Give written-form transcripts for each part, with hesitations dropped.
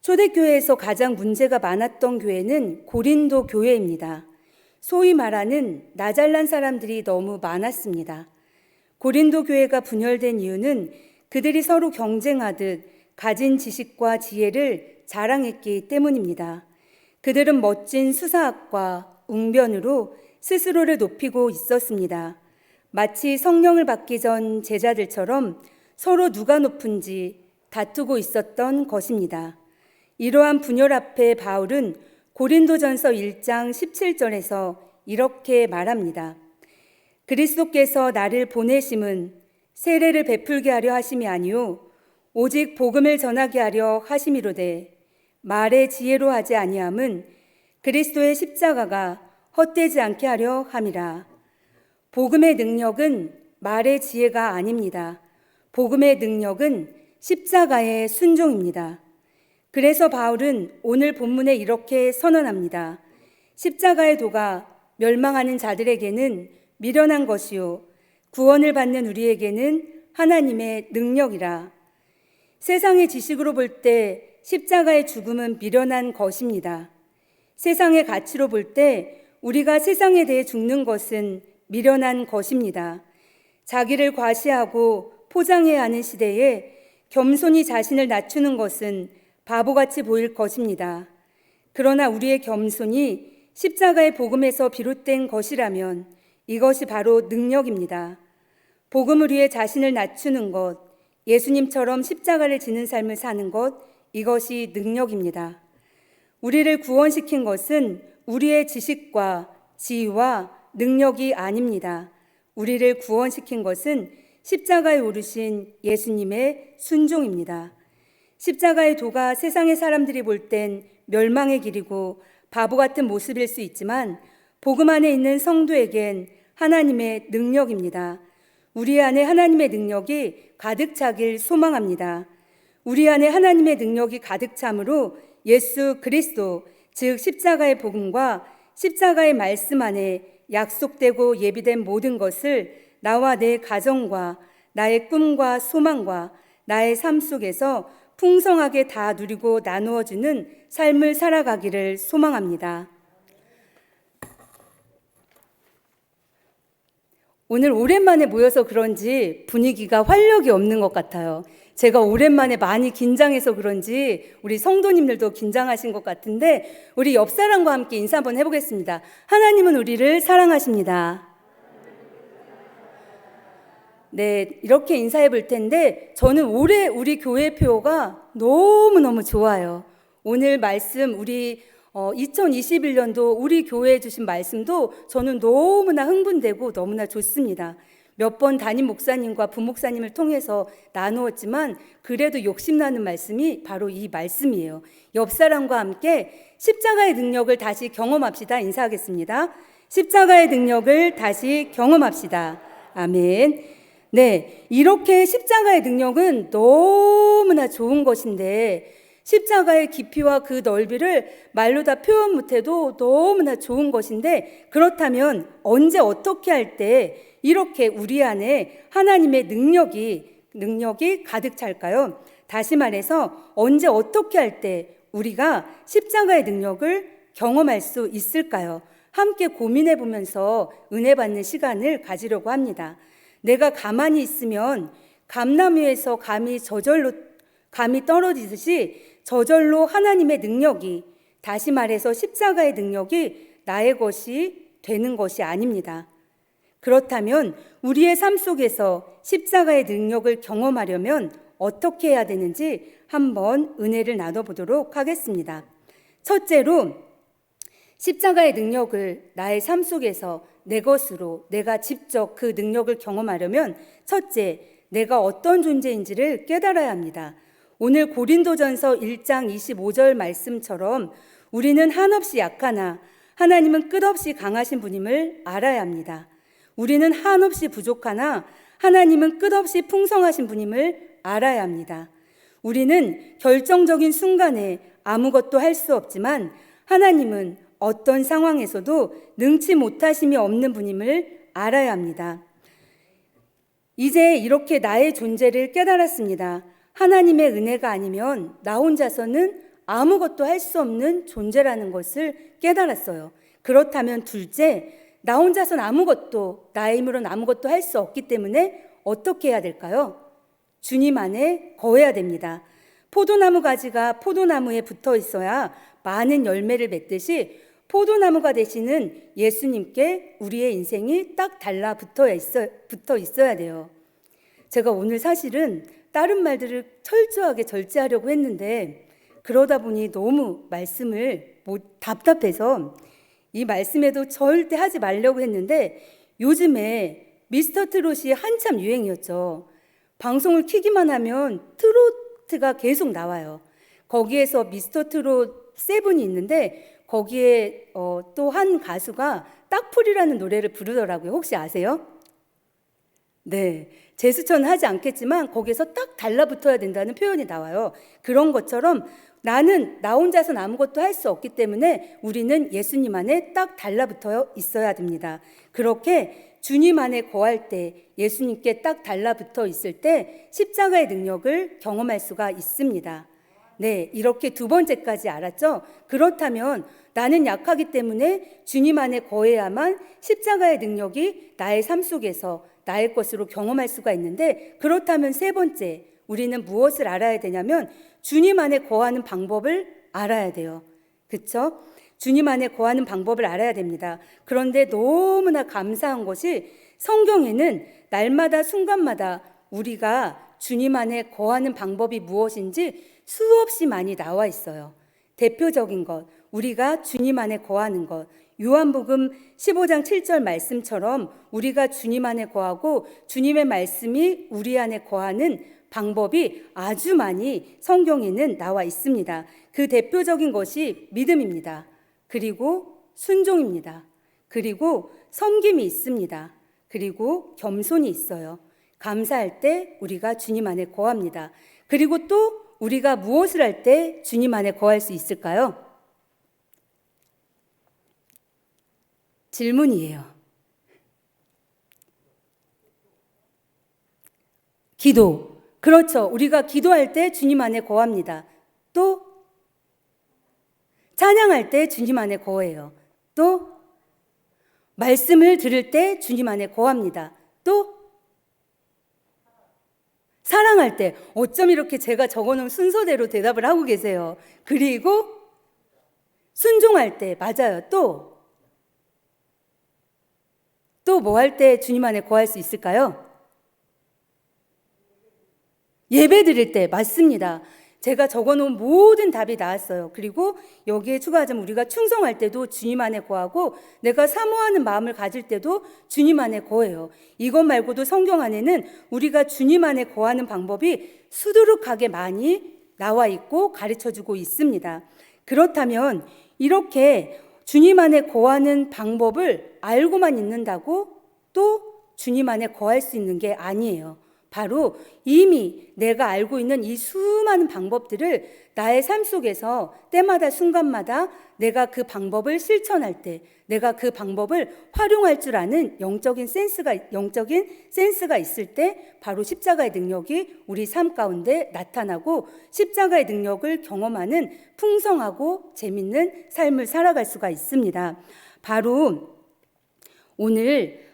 초대교회에서 가장 문제가 많았던 교회는 고린도 교회입니다. 소위 말하는 나 잘난 사람들이 너무 많았습니다. 고린도 교회가 분열된 이유는 그들이 서로 경쟁하듯 가진 지식과 지혜를 자랑했기 때문입니다. 그들은 멋진 수사학과 웅변으로 스스로를 높이고 있었습니다. 마치 성령을 받기 전 제자들처럼 서로 누가 높은지 다투고 있었던 것입니다. 이러한 분열 앞에 바울은 고린도전서 1장 17절에서 이렇게 말합니다. 그리스도께서 나를 보내심은 세례를 베풀게 하려 하심이 아니요 오직 복음을 전하게 하려 하심이로되 말의 지혜로 하지 아니함은 그리스도의 십자가가 헛되지 않게 하려 함이라. 복음의 능력은 말의 지혜가 아닙니다. 복음의 능력은 십자가의 순종입니다. 그래서 바울은 오늘 본문에 이렇게 선언합니다. 십자가의 도가 멸망하는 자들에게는 미련한 것이요 구원을 받는 우리에게는 하나님의 능력이라. 세상의 지식으로 볼 때 십자가의 죽음은 미련한 것입니다. 세상의 가치로 볼 때 우리가 세상에 대해 죽는 것은 미련한 것입니다. 자기를 과시하고 포장해야 하는 시대에 겸손히 자신을 낮추는 것은 바보같이 보일 것입니다. 그러나 우리의 겸손이 십자가의 복음에서 비롯된 것이라면 이것이 바로 능력입니다. 복음을 위해 자신을 낮추는 것, 예수님처럼 십자가를 지는 삶을 사는 것, 이것이 능력입니다. 우리를 구원시킨 것은 우리의 지식과 지위와 능력이 아닙니다. 우리를 구원시킨 것은 십자가에 오르신 예수님의 순종입니다. 십자가의 도가 세상의 사람들이 볼 땐 멸망의 길이고 바보 같은 모습일 수 있지만 복음 안에 있는 성도에겐 하나님의 능력입니다. 우리 안에 하나님의 능력이 가득 차길 소망합니다. 우리 안에 하나님의 능력이 가득 참으로 예수 그리스도, 즉 십자가의 복음과 십자가의 말씀 안에 약속되고 예비된 모든 것을 나와 내 가정과 나의 꿈과 소망과 나의 삶 속에서 풍성하게 다 누리고 나누어주는 삶을 살아가기를 소망합니다. 오늘 오랜만에 모여서 그런지 분위기가 활력이 없는 것 같아요. 제가 오랜만에 많이 긴장해서 그런지 우리 성도님들도 긴장하신 것 같은데 우리 옆 사람과 함께 인사 한번 해보겠습니다. 하나님은 우리를 사랑하십니다. 네, 이렇게 인사해 볼 텐데 저는 올해 우리 교회 표가 너무너무 좋아요. 오늘 말씀 우리 2021년도 우리 교회에 주신 말씀도 저는 너무나 흥분되고 너무나 좋습니다. 몇 번 담임 목사님과 부목사님을 통해서 나누었지만 그래도 욕심나는 말씀이 바로 이 말씀이에요. 옆 사람과 함께 십자가의 능력을 다시 경험합시다. 인사하겠습니다. 십자가의 능력을 다시 경험합시다. 아멘. 네, 이렇게 십자가의 능력은 너무나 좋은 것인데 십자가의 깊이와 그 넓이를 말로 다 표현 못해도 너무나 좋은 것인데 그렇다면 언제 어떻게 할 때 이렇게 우리 안에 하나님의 능력이 가득 찰까요? 다시 말해서 언제 어떻게 할 때 우리가 십자가의 능력을 경험할 수 있을까요? 함께 고민해 보면서 은혜 받는 시간을 가지려고 합니다. 내가 가만히 있으면 감나무에서 감이 떨어지듯이 저절로 하나님의 능력이, 다시 말해서 십자가의 능력이 나의 것이 되는 것이 아닙니다. 그렇다면 우리의 삶 속에서 십자가의 능력을 경험하려면 어떻게 해야 되는지 한번 은혜를 나눠보도록 하겠습니다. 첫째로 십자가의 능력을 나의 삶 속에서 내 것으로 내가 직접 그 능력을 경험하려면 첫째, 내가 어떤 존재인지를 깨달아야 합니다. 오늘 고린도전서 1장 25절 말씀처럼 우리는 한없이 약하나 하나님은 끝없이 강하신 분임을 알아야 합니다. 우리는 한없이 부족하나 하나님은 끝없이 풍성하신 분임을 알아야 합니다. 우리는 결정적인 순간에 아무것도 할 수 없지만 하나님은 어떤 상황에서도 능치 못하심이 없는 분임을 알아야 합니다. 이제 이렇게 나의 존재를 깨달았습니다. 하나님의 은혜가 아니면 나 혼자서는 아무것도 할 수 없는 존재라는 것을 깨달았어요. 그렇다면 둘째, 나 혼자선 아무것도, 나의 힘으로는 아무것도 할 수 없기 때문에 어떻게 해야 될까요? 주님 안에 거해야 됩니다. 포도나무 가지가 포도나무에 붙어 있어야 많은 열매를 맺듯이 포도나무가 되시는 예수님께 우리의 인생이 딱 달라붙어 있어야 돼요. 제가 오늘 사실은 다른 말들을 철저하게 절제하려고 했는데 그러다 보니 너무 말씀을 답답해서 이 말씀에도 절대 하지 말려고 했는데 요즘에 미스터 트롯이 한참 유행이었죠. 방송을 켜기만 하면 트로트가 계속 나와요. 거기에서 미스터 트롯 7이 있는데 거기에 또 한 가수가 딱풀이라는 노래를 부르더라고요. 혹시 아세요? 네, 제스처는 하지 않겠지만 거기에서 딱 달라붙어야 된다는 표현이 나와요. 그런 것처럼 나는 나 혼자서는 아무것도 할 수 없기 때문에 우리는 예수님 안에 딱 달라붙어 있어야 됩니다. 그렇게 주님 안에 거할 때, 예수님께 딱 달라붙어 있을 때 십자가의 능력을 경험할 수가 있습니다. 네, 이렇게 두 번째까지 알았죠? 그렇다면 나는 약하기 때문에 주님 안에 거해야만 십자가의 능력이 나의 삶 속에서 나의 것으로 경험할 수가 있는데, 그렇다면 세 번째, 우리는 무엇을 알아야 되냐면 주님 안에 거하는 방법을 알아야 돼요. 그렇죠? 주님 안에 거하는 방법을 알아야 됩니다. 그런데 너무나 감사한 것이 성경에는 날마다 순간마다 우리가 주님 안에 거하는 방법이 무엇인지 수없이 많이 나와 있어요. 대표적인 것, 우리가 주님 안에 거하는 것, 요한복음 15장 7절 말씀처럼 우리가 주님 안에 거하고 주님의 말씀이 우리 안에 거하는 방법이 아주 많이 성경에는 나와 있습니다. 그 대표적인 것이 믿음입니다. 그리고 순종입니다. 그리고 섬김이 있습니다. 그리고 겸손이 있어요. 감사할 때 우리가 주님 안에 거합니다. 그리고 또 우리가 무엇을 할 때 주님 안에 거할 수 있을까요? 질문이에요. 기도. 그렇죠. 우리가 기도할 때 주님 안에 거합니다. 또 찬양할 때 주님 안에 거해요. 또 말씀을 들을 때 주님 안에 거합니다. 또 사랑할 때, 어쩜 이렇게 제가 적어놓은 순서대로 대답을 하고 계세요. 그리고 순종할 때, 맞아요. 또 뭐 할 때 주님 안에 거할 수 있을까요? 예배 드릴 때, 맞습니다. 제가 적어놓은 모든 답이 나왔어요. 그리고 여기에 추가하자면 우리가 충성할 때도 주님 안에 거하고 내가 사모하는 마음을 가질 때도 주님 안에 거해요. 이것 말고도 성경 안에는 우리가 주님 안에 거하는 방법이 수두룩하게 많이 나와 있고 가르쳐주고 있습니다. 그렇다면 이렇게 주님 안에 거하는 방법을 알고만 있는다고 또 주님 안에 거할 수 있는 게 아니에요. 바로 이미 내가 알고 있는 이 수많은 방법들을 나의 삶 속에서 때마다 순간마다 내가 그 방법을 실천할 때, 내가 그 방법을 활용할 줄 아는 영적인 센스가 있을 때 바로 십자가의 능력이 우리 삶 가운데 나타나고 십자가의 능력을 경험하는 풍성하고 재밌는 삶을 살아갈 수가 있습니다. 바로 오늘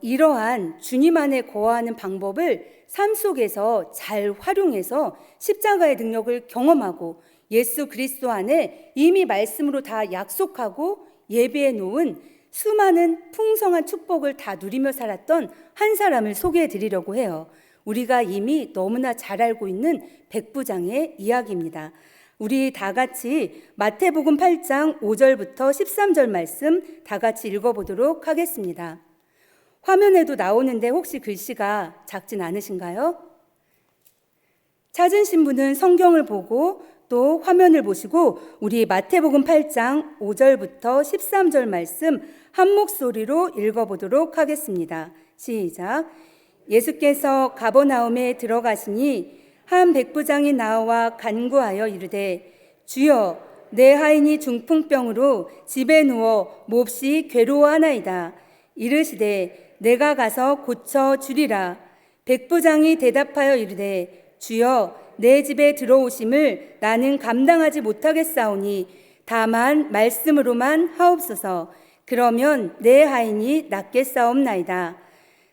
이러한 주님 안에 거하는 방법을 삶 속에서 잘 활용해서 십자가의 능력을 경험하고 예수 그리스도 안에 이미 말씀으로 다 약속하고 예비해 놓은 수많은 풍성한 축복을 다 누리며 살았던 한 사람을 소개해 드리려고 해요. 우리가 이미 너무나 잘 알고 있는 백부장의 이야기입니다. 우리 다 같이 마태복음 8장 5절부터 13절 말씀 다 같이 읽어보도록 하겠습니다. 화면에도 나오는데 혹시 글씨가 작진 않으신가요? 찾으신 분은 성경을 보고 또 화면을 보시고 우리 마태복음 8장 5절부터 13절 말씀 한 목소리로 읽어보도록 하겠습니다. 시작. 예수께서 가버나움에 들어가시니 한 백부장이 나와 간구하여 이르되 주여 내 하인이 중풍병으로 집에 누워 몹시 괴로워하나이다. 이르시되 내가 가서 고쳐 주리라. 백부장이 대답하여 이르되 주여 내 집에 들어오심을 나는 감당하지 못하겠사오니 다만 말씀으로만 하옵소서. 그러면 내 하인이 낫겠사옵나이다.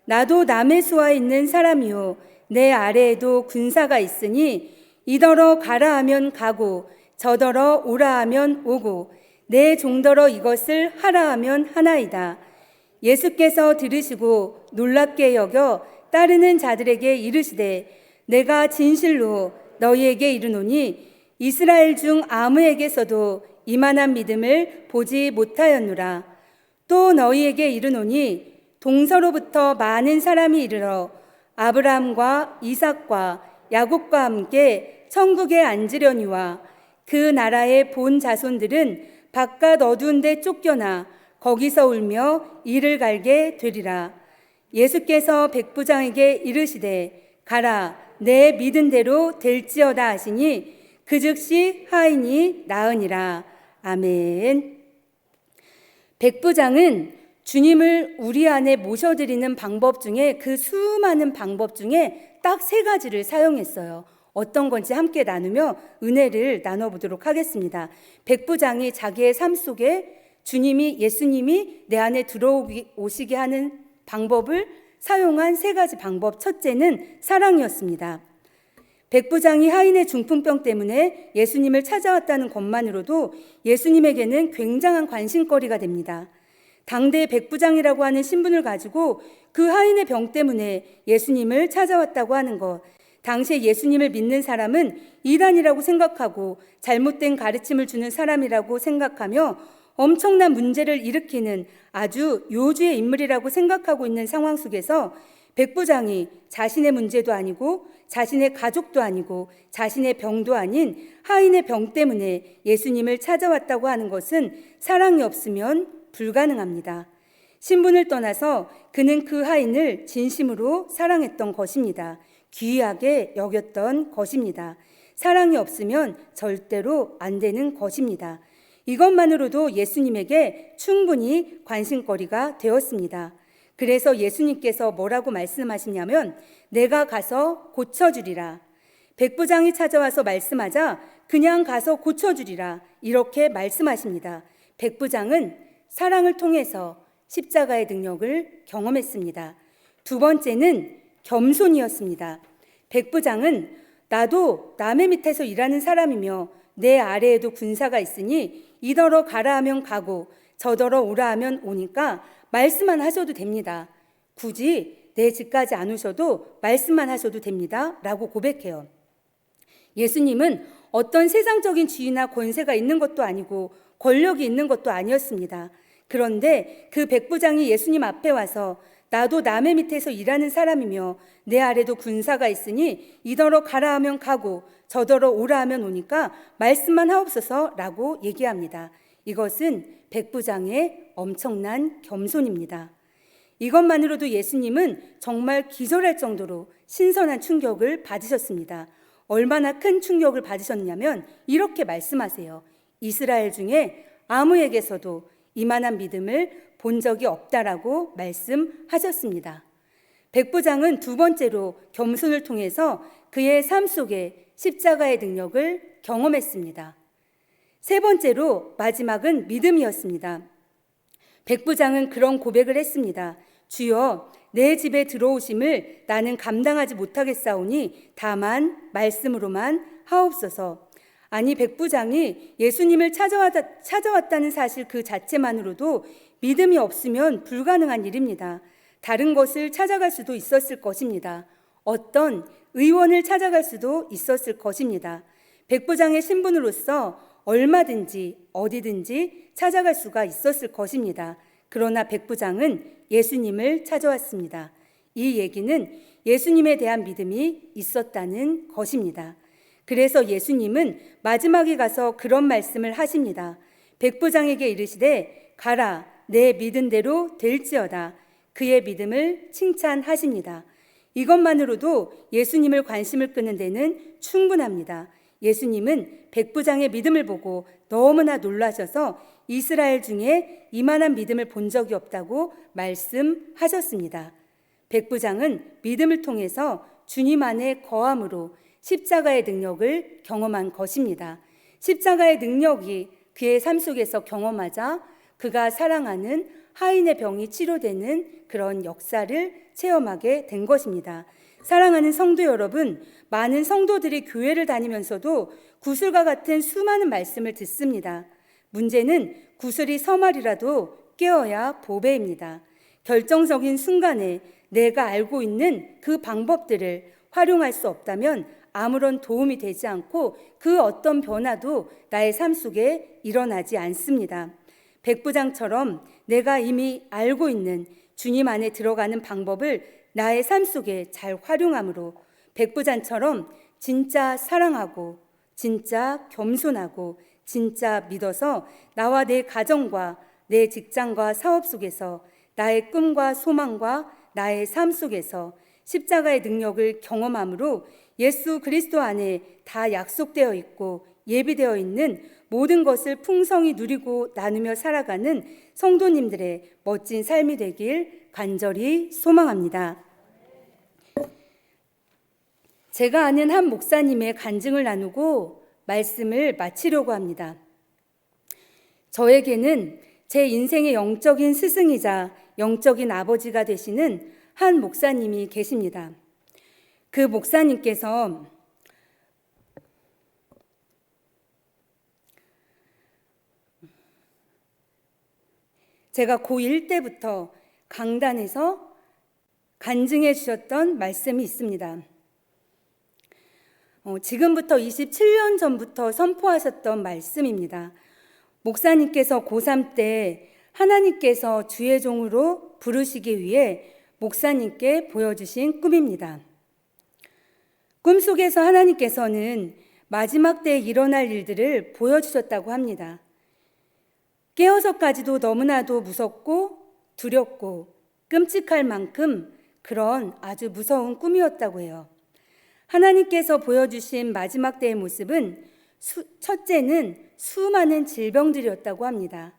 나도 남의 수하에 있는 사람이요 내 아래에도 군사가 있으니 이더러 가라 하면 가고 저더러 오라 하면 오고 내 종더러 이것을 하라 하면 하나이다. 예수께서 들으시고 놀랍게 여겨 따르는 자들에게 이르시되 내가 진실로 너희에게 이르노니 이스라엘 중 아무에게서도 이만한 믿음을 보지 못하였노라. 또 너희에게 이르노니 동서로부터 많은 사람이 이르러 아브라함과 이삭과 야곱과 함께 천국에 앉으려니와 그 나라의 본 자손들은 바깥 어두운 데 쫓겨나 거기서 울며 이를 갈게 되리라. 예수께서 백부장에게 이르시되 가라 내 믿은 대로 될지어다 하시니 그 즉시 하인이 나으니라. 아멘. 백부장은 주님을 우리 안에 모셔드리는 방법 중에 그 수많은 방법 중에 딱 3가지를 사용했어요. 어떤 건지 함께 나누며 은혜를 나눠보도록 하겠습니다. 백부장이 자기의 삶 속에 예수님이 내 안에 들어오시게 하는 방법을 사용한 3가지 방법. 첫째는 사랑이었습니다. 백부장이 하인의 중풍병 때문에 예수님을 찾아왔다는 것만으로도 예수님에게는 굉장한 관심거리가 됩니다. 당대 백부장이라고 하는 신분을 가지고 그 하인의 병 때문에 예수님을 찾아왔다고 하는 것, 당시에 예수님을 믿는 사람은 이단이라고 생각하고 잘못된 가르침을 주는 사람이라고 생각하며 엄청난 문제를 일으키는 아주 요주의 인물이라고 생각하고 있는 상황 속에서 백부장이 자신의 문제도 아니고 자신의 가족도 아니고 자신의 병도 아닌 하인의 병 때문에 예수님을 찾아왔다고 하는 것은 사랑이 없으면 불가능합니다. 신분을 떠나서 그는 그 하인을 진심으로 사랑했던 것입니다. 귀하게 여겼던 것입니다. 사랑이 없으면 절대로 안 되는 것입니다. 이것만으로도 예수님에게 충분히 관심거리가 되었습니다. 그래서 예수님께서 뭐라고 말씀하시냐면 내가 가서 고쳐주리라. 백부장이 찾아와서 말씀하자 그냥 가서 고쳐주리라 이렇게 말씀하십니다. 백부장은 사랑을 통해서 십자가의 능력을 경험했습니다. 2번째는 겸손이었습니다. 백부장은 나도 남의 밑에서 일하는 사람이며 내 아래에도 군사가 있으니 이더러 가라 하면 가고 저더러 오라 하면 오니까 말씀만 하셔도 됩니다. 굳이 내 집까지 안 오셔도 말씀만 하셔도 됩니다. 라고 고백해요. 예수님은 어떤 세상적인 지위나 권세가 있는 것도 아니고 권력이 있는 것도 아니었습니다. 그런데 그 백부장이 예수님 앞에 와서 나도 남의 밑에서 일하는 사람이며 내 아래도 군사가 있으니 이더러 가라 하면 가고 저더러 오라 하면 오니까 말씀만 하옵소서 라고 얘기합니다. 이것은 백부장의 엄청난 겸손입니다. 이것만으로도 예수님은 정말 기절할 정도로 신선한 충격을 받으셨습니다. 얼마나 큰 충격을 받으셨냐면 이렇게 말씀하세요. 이스라엘 중에 아무에게서도 이만한 믿음을 본 적이 없다라고 말씀하셨습니다. 백부장은 2번째로 겸손을 통해서 그의 삶 속에 십자가의 능력을 경험했습니다. 3번째로 마지막은 믿음이었습니다. 백부장은 그런 고백을 했습니다. 주여 내 집에 들어오심을 나는 감당하지 못하겠사오니 다만 말씀으로만 하옵소서. 아니 백부장이 예수님을 찾아왔다는 사실 그 자체만으로도 믿음이 없으면 불가능한 일입니다. 다른 것을 찾아갈 수도 있었을 것입니다. 어떤 의원을 찾아갈 수도 있었을 것입니다. 백부장의 신분으로서 얼마든지 어디든지 찾아갈 수가 있었을 것입니다. 그러나 백부장은 예수님을 찾아왔습니다. 이 얘기는 예수님에 대한 믿음이 있었다는 것입니다. 그래서 예수님은 마지막에 가서 그런 말씀을 하십니다. 백부장에게 이르시되 가라 내 믿은 대로 될지어다. 그의 믿음을 칭찬하십니다. 이것만으로도 예수님을 관심을 끄는 데는 충분합니다. 예수님은 백부장의 믿음을 보고 너무나 놀라셔서 이스라엘 중에 이만한 믿음을 본 적이 없다고 말씀하셨습니다. 백부장은 믿음을 통해서 주님 안에 거함으로 십자가의 능력을 경험한 것입니다. 십자가의 능력이 그의 삶 속에서 경험하자 그가 사랑하는 하인의 병이 치료되는 그런 역사를 체험하게 된 것입니다. 사랑하는 성도 여러분, 많은 성도들이 교회를 다니면서도 구슬과 같은 수많은 말씀을 듣습니다. 문제는 구슬이 서말이라도 깨어야 보배입니다. 결정적인 순간에 내가 알고 있는 그 방법들을 활용할 수 없다면 아무런 도움이 되지 않고 그 어떤 변화도 나의 삶 속에 일어나지 않습니다. 백부장처럼 내가 이미 알고 있는 주님 안에 들어가는 방법을 나의 삶 속에 잘 활용함으로 백부장처럼 진짜 사랑하고 진짜 겸손하고 진짜 믿어서 나와 내 가정과 내 직장과 사업 속에서 나의 꿈과 소망과 나의 삶 속에서 십자가의 능력을 경험함으로 예수 그리스도 안에 다 약속되어 있고 예비되어 있는 모든 것을 풍성히 누리고 나누며 살아가는 성도님들의 멋진 삶이 되길 간절히 소망합니다. 제가 아는 한 목사님의 간증을 나누고 말씀을 마치려고 합니다. 저에게는 제 인생의 영적인 스승이자 영적인 아버지가 되시는 한 목사님이 계십니다. 그 목사님께서 제가 고1 때부터 강단에서 간증해 주셨던 말씀이 있습니다. 지금부터 27년 전부터 선포하셨던 말씀입니다. 목사님께서 고3 때 하나님께서 주의 종으로 부르시기 위해 목사님께 보여주신 꿈입니다. 꿈속에서 하나님께서는 마지막 때에 일어날 일들을 보여주셨다고 합니다. 깨어서까지도 너무나도 무섭고 두렵고 끔찍할 만큼 그런 아주 무서운 꿈이었다고 해요. 하나님께서 보여주신 마지막 때의 모습은 첫째는 수많은 질병들이었다고 합니다.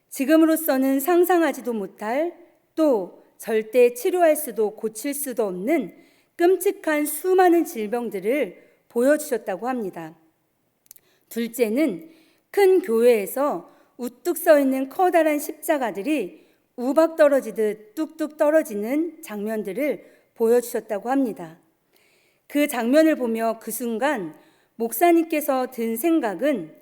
지금으로서는 상상하지도 못할, 또 절대 치료할 수도 고칠 수도 없는 끔찍한 수많은 질병들을 보여주셨다고 합니다. 둘째는 큰 교회에서 우뚝 서 있는 커다란 십자가들이 우박 떨어지듯 뚝뚝 떨어지는 장면들을 보여주셨다고 합니다. 그 장면을 보며 그 순간 목사님께서 든 생각은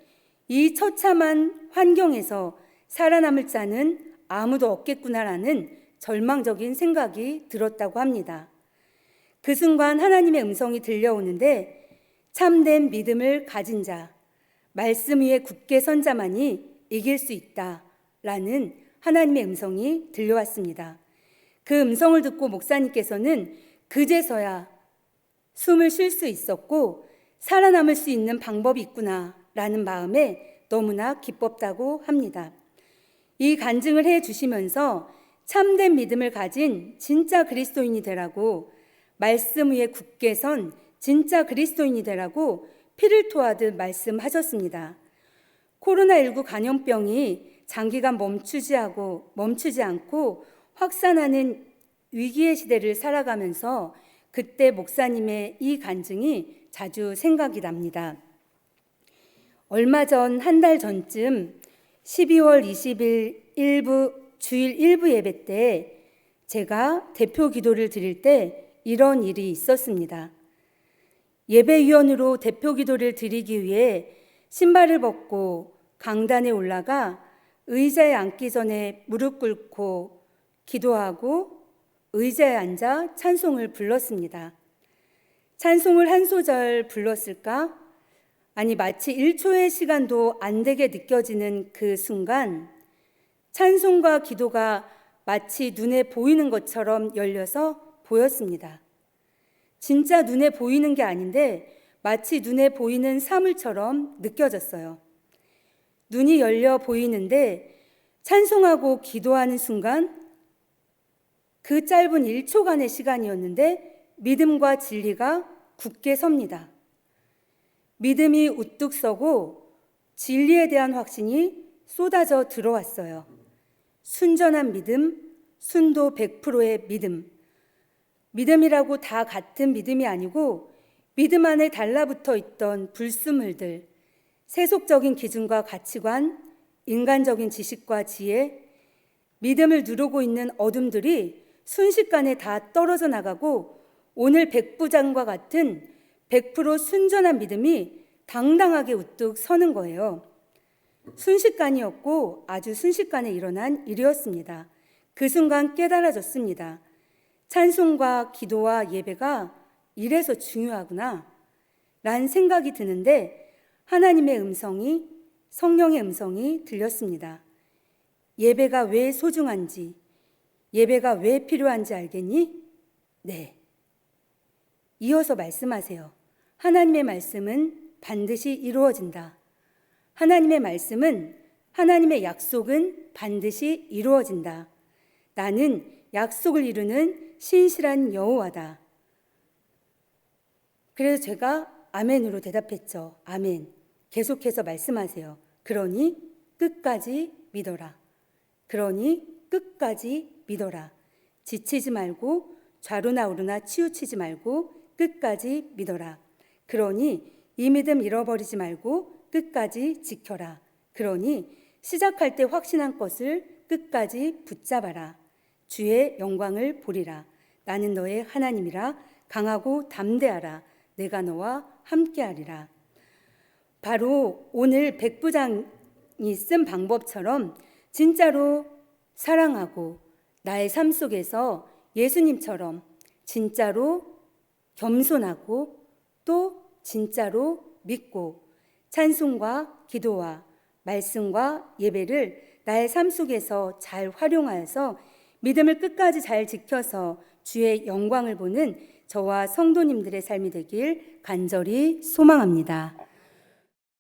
이 처참한 환경에서 살아남을 자는 아무도 없겠구나라는 절망적인 생각이 들었다고 합니다. 그 순간 하나님의 음성이 들려오는데 참된 믿음을 가진 자, 말씀 위에 굳게 선 자만이 이길 수 있다라는 하나님의 음성이 들려왔습니다. 그 음성을 듣고 목사님께서는 그제서야 숨을 쉴 수 있었고 살아남을 수 있는 방법이 있구나라는 마음에 너무나 기뻤다고 합니다. 이 간증을 해주시면서 참된 믿음을 가진 진짜 그리스도인이 되라고, 말씀 위에 굳게 선 진짜 그리스도인이 되라고 피를 토하듯 말씀하셨습니다. 코로나19 감염병이 장기간 멈추지 않고 확산하는 위기의 시대를 살아가면서 그때 목사님의 이 간증이 자주 생각이 납니다. 얼마 전 한 달 전쯤 12월 20일 주일 일부 예배 때 제가 대표 기도를 드릴 때 이런 일이 있었습니다. 예배위원으로 대표 기도를 드리기 위해 신발을 벗고 강단에 올라가 의자에 앉기 전에 무릎 꿇고 기도하고 의자에 앉아 찬송을 불렀습니다. 찬송을 한 소절 불렀을까? 아니, 마치 1초의 시간도 안 되게 느껴지는 그 순간 찬송과 기도가 마치 눈에 보이는 것처럼 열려서 보였습니다. 진짜 눈에 보이는 게 아닌데 마치 눈에 보이는 사물처럼 느껴졌어요. 눈이 열려 보이는데 찬송하고 기도하는 순간 그 짧은 1초간의 시간이었는데 믿음과 진리가 굳게 섭니다. 믿음이 우뚝 서고 진리에 대한 확신이 쏟아져 들어왔어요. 순전한 믿음, 순도 100%의 믿음. 믿음이라고 다 같은 믿음이 아니고 믿음 안에 달라붙어 있던 불순물들, 세속적인 기준과 가치관, 인간적인 지식과 지혜, 믿음을 누르고 있는 어둠들이 순식간에 다 떨어져 나가고 오늘 백부장과 같은 100% 순전한 믿음이 당당하게 우뚝 서는 거예요. 순식간이었고 아주 순식간에 일어난 일이었습니다. 그 순간 깨달아졌습니다. 찬송과 기도와 예배가 이래서 중요하구나 라는 생각이 드는데 하나님의 음성이, 성령의 음성이 들렸습니다. 예배가 왜 소중한지, 예배가 왜 필요한지 알겠니? 네. 이어서 말씀하세요. 하나님의 말씀은 반드시 이루어진다. 하나님의 말씀은, 하나님의 약속은 반드시 이루어진다. 나는 약속을 이루는 신실한 여호와다. 그래서 제가 아멘으로 대답했죠. 아멘. 계속해서 말씀하세요. 그러니 끝까지 믿어라. 그러니 끝까지 믿어라. 지치지 말고 좌로나 우로나 치우치지 말고 끝까지 믿어라. 그러니 이 믿음 잃어버리지 말고 끝까지 지켜라. 그러니 시작할 때 확신한 것을 끝까지 붙잡아라. 주의 영광을 보리라. 나는 너의 하나님이라. 강하고 담대하라. 내가 너와 함께하리라. 바로 오늘 백부장이 쓴 방법처럼 진짜로 사랑하고 나의 삶 속에서 예수님처럼 진짜로 겸손하고 또 진짜로 믿고 찬송과 기도와 말씀과 예배를 나의 삶 속에서 잘 활용하여서 믿음을 끝까지 잘 지켜서 주의 영광을 보는 저와 성도님들의 삶이 되길 간절히 소망합니다.